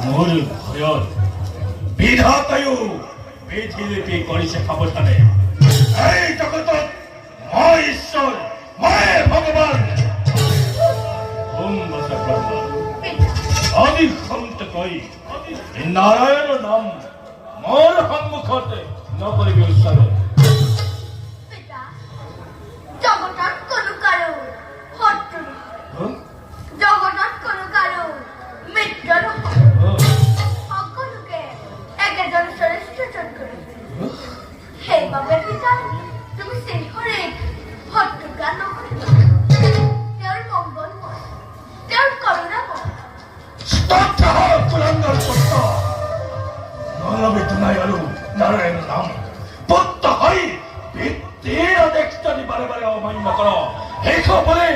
মোৰ ভয়ত বিধাতায়ো বিধিলিপি কৰিছে সাৱধানে। এই জগতত মই ঈশ্বৰ, মই ভগৱান। আদি সন্তকৈ নাৰায়ণৰ নাম মোৰ সন্মুখতে নকৰিবি উচ্চাৰণ। জগতত কোনো কাৰো শত্ৰু নহয়, জগতত কোনো কাৰো মিত্ৰ নহয়, সকলোকে একেজন শ্ৰেষ্ঠজন কৰিছে। সেইবাবে পিতা তুমি সিংহৰেক শত্ৰুতা নকৰিবা। তেওঁৰ মংগলময়, তেওঁৰ কৰোণাময়। নলবিতুনাই আৰু নাৰায়ণ নাম পুত্ৰ হৈ পিতৃৰ আদেশ যদি বাৰে বাৰে অমান্য কৰ, শেষ হ'বলৈ